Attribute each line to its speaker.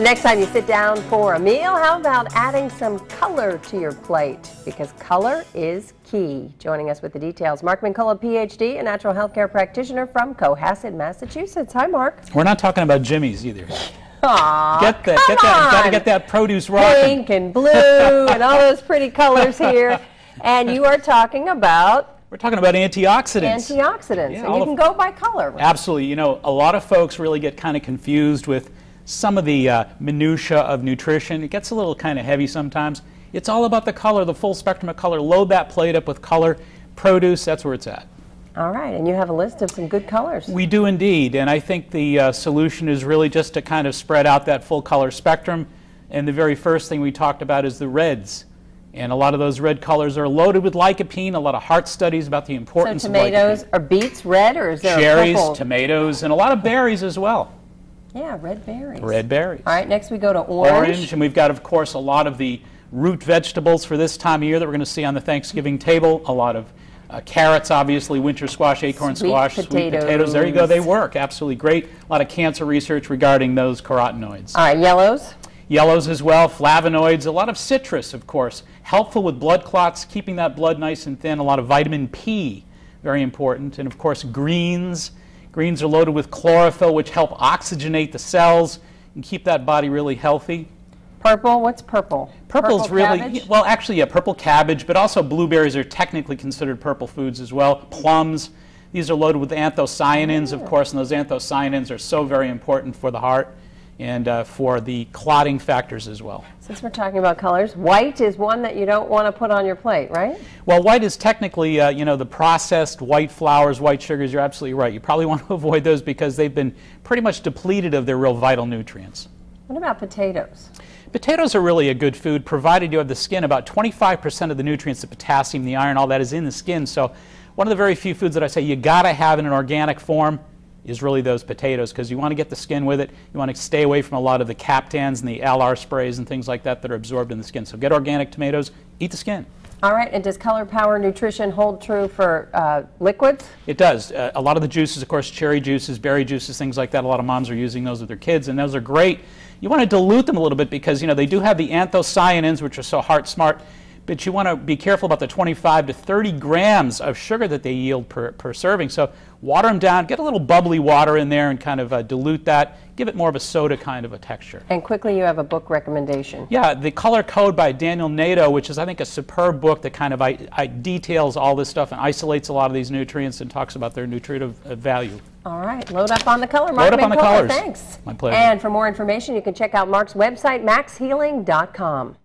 Speaker 1: Next time you sit down for a meal, how about adding some color to your plate? Because color is key. Joining us with the details, Mark Mincolla, PhD, a natural health care practitioner from Cohasset, Massachusetts. Hi, Mark.
Speaker 2: We're not talking about Jimmy's either.
Speaker 1: Aw,
Speaker 2: get that. You got to get that produce rocking.
Speaker 1: Pink and blue and all those pretty colors here. And you are talking about?
Speaker 2: We're talking about antioxidants.
Speaker 1: Antioxidants.
Speaker 2: Yeah,
Speaker 1: and you can go by color. Right?
Speaker 2: Absolutely. You know, a lot of folks really get kind of confused with some of the minutia of nutrition. It gets a little kind of heavy sometimes. It's all about the color, the full spectrum of color. Load that plate up with color. Produce, that's where it's at.
Speaker 1: All right, and you have a list of some good colors.
Speaker 2: We do indeed, and I think the solution is really just to kind of spread out that full color spectrum. And the very first thing we talked about is the reds. And a lot of those red colors are loaded with lycopene. A lot of heart studies about the importance of lycopene.
Speaker 1: So tomatoes or beets red, or is there
Speaker 2: cherries,
Speaker 1: a purple?
Speaker 2: Tomatoes, and a lot of berries as well.
Speaker 1: Yeah, red berries.
Speaker 2: Red berries.
Speaker 1: All right, next we go to orange.
Speaker 2: And we've got, of course, a lot of the root vegetables for this time of year that we're going to see on the Thanksgiving table. A lot of carrots, obviously, winter squash, acorn squash, sweet potatoes. There you go, they work. Absolutely great. A lot of cancer research regarding those carotenoids.
Speaker 1: All right, yellows.
Speaker 2: Yellows as well, flavonoids, a lot of citrus, of course. Helpful with blood clots, keeping that blood nice and thin. A lot of vitamin P, very important. And, of course, greens. Greens are loaded with chlorophyll, which help oxygenate the cells and keep that body really healthy.
Speaker 1: Purple, what's purple?
Speaker 2: Purple's really,
Speaker 1: cabbage?
Speaker 2: well, actually, yeah, purple cabbage, but also blueberries are technically considered purple foods as well. Plums, these are loaded with anthocyanins, of course, and those anthocyanins are so very important for the heart and for the clotting factors as well.
Speaker 1: Since we're talking about colors, white is one that you don't want to put on your plate, right?
Speaker 2: Well, white is technically, you know, the processed white flours, white sugars. You're absolutely right. You probably want to avoid those because they've been pretty much depleted of their real vital nutrients.
Speaker 1: What about potatoes?
Speaker 2: Potatoes are really a good food, provided you have the skin. About 25% of the nutrients, the potassium, the iron, all that is in the skin. So one of the very few foods that I say you got to have in an organic form is really those potatoes, because you want to get the skin with it. You want to stay away from a lot of the Captans and the LR sprays and things like that that are absorbed in the skin. So get organic tomatoes, eat the skin.
Speaker 1: All right, and does Color Power Nutrition hold true for liquids?
Speaker 2: It does. A lot of the juices, of course, cherry juices, berry juices, things like that, a lot of moms are using those with their kids, and those are great. You want to dilute them a little bit because, you know, they do have the anthocyanins, which are so heart smart, but you want to be careful about the 25 to 30 grams of sugar that they yield per serving. So water them down, get a little bubbly water in there and kind of dilute that, give it more of a soda kind of a texture.
Speaker 1: And quickly, you have a book recommendation.
Speaker 2: Yeah, The Color Code by Daniel Nato, which is, I think, a superb book that kind of details all this stuff and isolates a lot of these nutrients and talks about their nutritive value.
Speaker 1: All right, load up on the color, Mark.
Speaker 2: Load up on the colors.
Speaker 1: Thanks.
Speaker 2: My pleasure.
Speaker 1: And for more information, you can check out Mark's website, maxhealing.com.